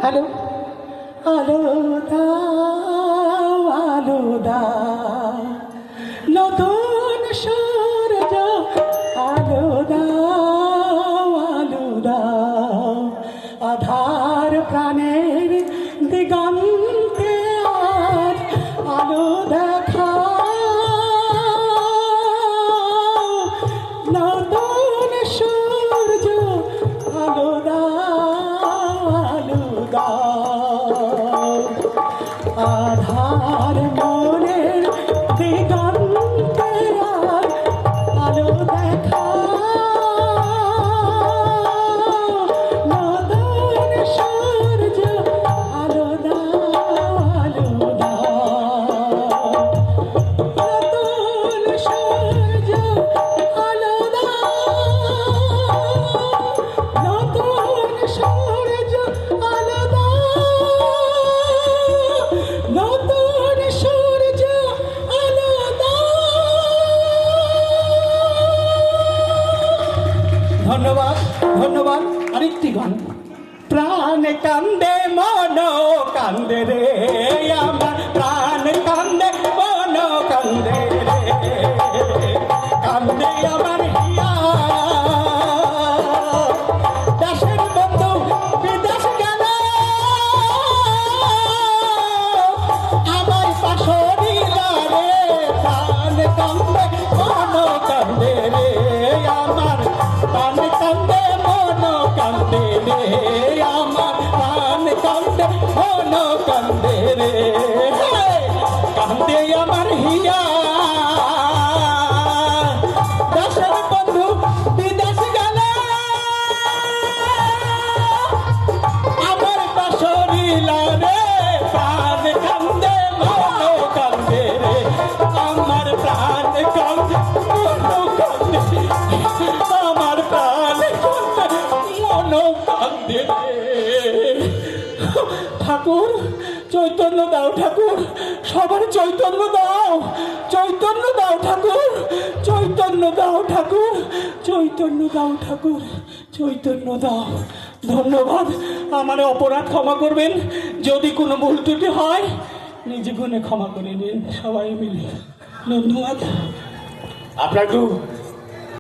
Hello, আলো দাও, আলো দাও, নতুন সূর্য, আলো দাও, আলো দাও, আধার প্রাণের দিগন্তে আজ আলো দেখাও, নতুন সূর্য, আলো দাও, আলো দাও, আধার মনের দিগন্তে আজ আলো দেখাও, নতুন সূর্য, আলো দাও, আলো দাও, নতুন সূর্য, আলো দাও, নতুন সূর্য, আলো দাও, নতুন সূর্য, আলো দাও। ধন্যবাদ, ধন্যবাদ। আরেকটি গান। প্রাণ কান্দে মন কান্দে রে আমার, প্রাণ কান্দে মন কান্দে রে, কান্দে আমার হিয়া, দেশের বন্ধু বিদেশ গেল, আমার পাশরিলা রে, প্রাণ কান্দে মন কান্দে রে আমার, প্রাণ কান্দে মন কান্দে রে আমার, প্রাণ কান্দে মন কান্দে রে, কান্দে আমার হিয়া, দেশের বন্ধু বিদেশ গেল, আমার পাশরিলা রে, প্রাণ কান্দে মন কান্দে রে আমার, প্রাণ কান্দে মন কান্দে, আমার প্রাণ কান্দে মন কান্দে রে। ঠাকুর চৈতন্য দাও, ঠাকুর সবার চৈতন্য দাও, চৈতন্য দাও ঠাকুর, চৈতন্য দাও ঠাকুর, চৈতন্য দাও ঠাকুর, চৈতন্য দাও। ধন্যবাদ। আমার অপরাধ ক্ষমা করবেন, যদি কোনো ভুল ত্রুটি হয় নিজে গুণে ক্ষমা করে নিন সবাই মিলে। ধন্যবাদ। আপনার একটু